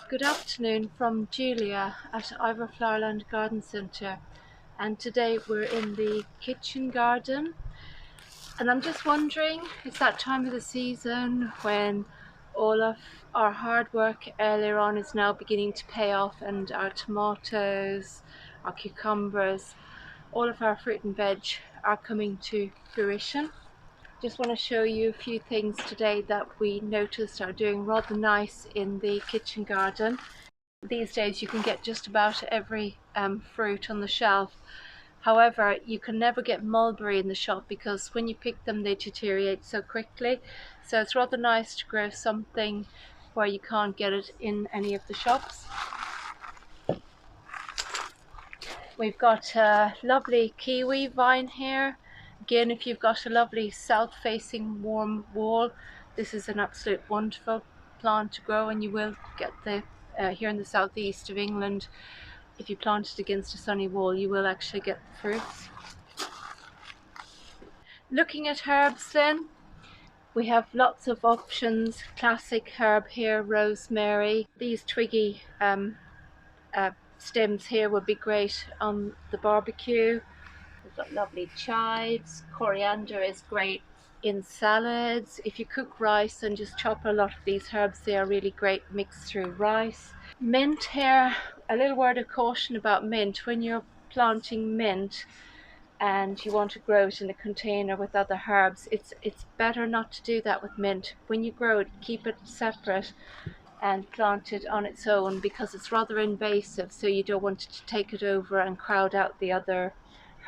Good afternoon from Julia at our Flowerland Garden Centre, and today we're in the kitchen garden, and I'm just wondering, it's that time of the season when all of our hard work earlier on is now beginning to pay off, and our tomatoes, our cucumbers, all of our fruit and veg are coming to fruition. Just want to show you a few things today that we noticed are doing rather nice in the kitchen garden. These days you can get just about every fruit on the shelf. However, you can never get mulberry in the shop because when you pick them they deteriorate so quickly. So it's rather nice to grow something where you can't get it in any of the shops. We've got a lovely kiwi vine here. Again, if you've got a lovely south-facing warm wall, this is an absolute wonderful plant to grow, and you will get the here in the southeast of England, if you plant it against a sunny wall, you will actually get the fruits. Looking at herbs then, we have lots of options. Classic herb here, rosemary. These twiggy stems here would be great on the barbecue. We've got lovely chives. Coriander is great in salads. If you cook rice and just chop a lot of these herbs, they are really great mixed through rice. Mint here, a little word of caution about mint. When you're planting mint and you want to grow it in a container with other herbs, it's better not to do that with mint. When you grow it, keep it separate and plant it on its own, because it's rather invasive, so you don't want to take it over and crowd out the other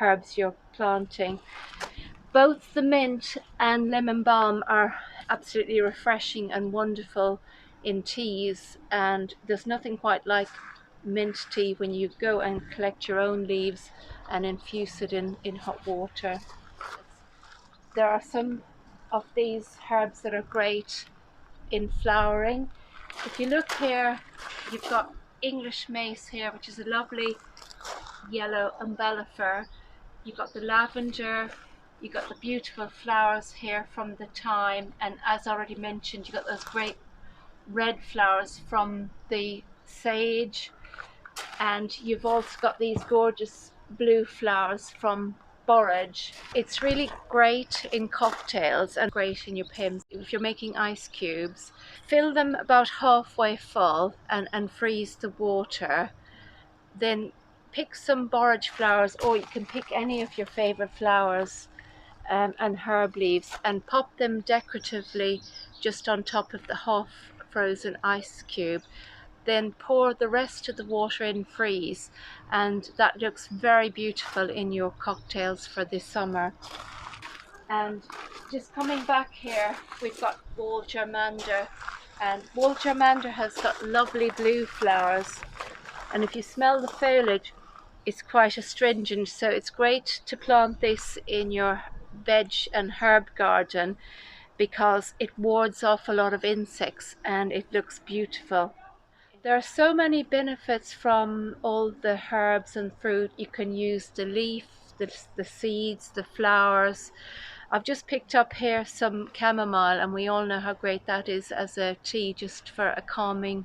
herbs you're planting. Both the mint and lemon balm are absolutely refreshing and wonderful in teas, and there's nothing quite like mint tea when you go and collect your own leaves and infuse it in hot water. There are some of these herbs that are great in flowering. If you look here, you've got English mace here, which is a lovely yellow umbellifer. You've got the lavender, you've got the beautiful flowers here from the thyme, and as already mentioned, you've got those great red flowers from the sage, and you've also got these gorgeous blue flowers from borage. It's really great in cocktails and great in your pims. If you're making ice cubes, fill them about halfway full and freeze the water. Then pick some borage flowers, or you can pick any of your favorite flowers and herb leaves, and pop them decoratively just on top of the half frozen ice cube. Then pour the rest of the water in, freeze, and that looks very beautiful in your cocktails for this summer. And just coming back here, we've got wall germander, and wall germander has got lovely blue flowers, and if you smell the foliage, it's quite astringent, so it's great to plant this in your veg and herb garden because it wards off a lot of insects and it looks beautiful. There are so many benefits from all the herbs and fruit. You can use the leaf, the seeds, the flowers. I've just picked up here some chamomile, and we all know how great that is as a tea, just for a calming,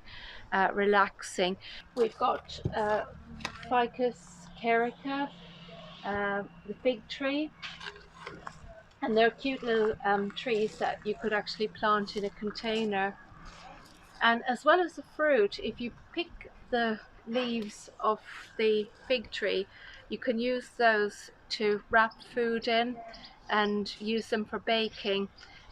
relaxing. We've got Ficus Carica, the fig tree, and they're cute little trees that you could actually plant in a container. And as well as the fruit, if you pick the leaves of the fig tree, you can use those to wrap food in and use them for baking.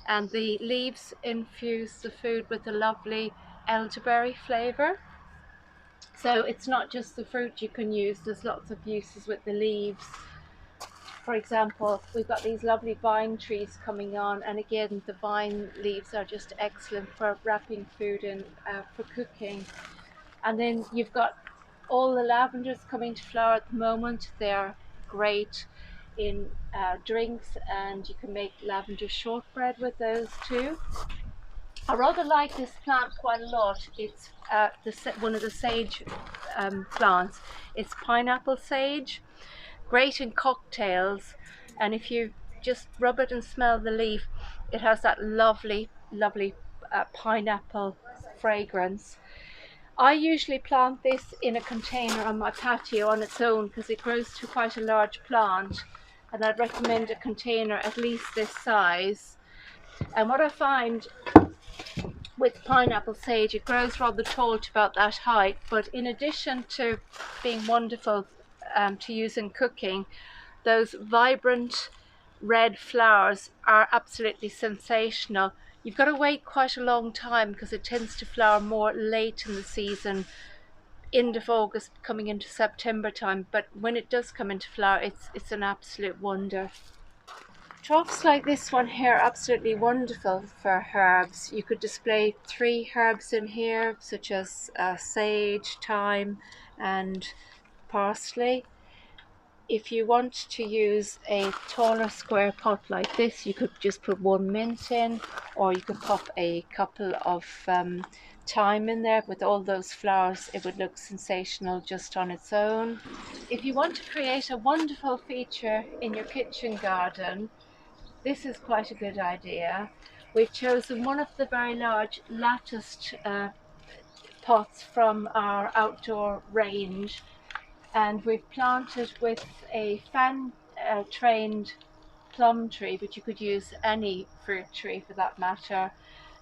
And the leaves infuse the food with a lovely elderberry flavour. So it's not just the fruit you can use, there's lots of uses with the leaves. For example, we've got these lovely vine trees coming on, and again the vine leaves are just excellent for wrapping food in, for cooking. And then you've got all the lavenders coming to flower at the moment. They are great in drinks, and you can make lavender shortbread with those too. I rather like this plant quite a lot. It's one of the sage plants. It's pineapple sage. Great in cocktails, and if you just rub it and smell the leaf, it has that lovely pineapple fragrance. I usually plant this in a container on my patio on its own because it grows to quite a large plant, and I'd recommend a container at least this size. And what I find with pineapple sage, it grows rather tall to about that height, but in addition to being wonderful to use in cooking, those vibrant red flowers are absolutely sensational. You've got to wait quite a long time because it tends to flower more late in the season, end of August coming into September time, but when it does come into flower, it's an absolute wonder. Troughs like this one here are absolutely wonderful for herbs. You could display 3 herbs in here, such as sage, thyme and parsley. If you want to use a taller square pot like this, you could just put 1 mint in, or you could pop a couple of thyme in there. With all those flowers, it would look sensational just on its own. If you want to create a wonderful feature in your kitchen garden, this is quite a good idea. We've chosen one of the very large latticed pots from our outdoor range, and we've planted with a fan trained plum tree, but you could use any fruit tree for that matter.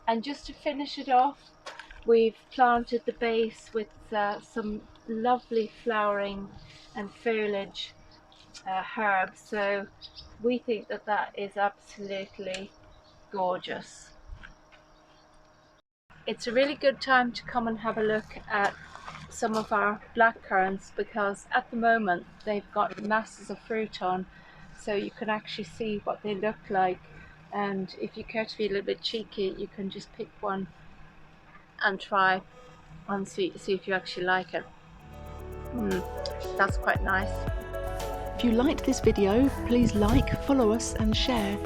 And just to finish it off, we've planted the base with some lovely flowering and foliage herbs. So we think that that is absolutely gorgeous. It's a really good time to come and have a look at some of our black currants, because at the moment they've got masses of fruit on, so you can actually see what they look like. And if you care to be a little bit cheeky, you can just pick one and try and see if you actually like it. That's quite nice. If you liked this video, please like, follow us and share.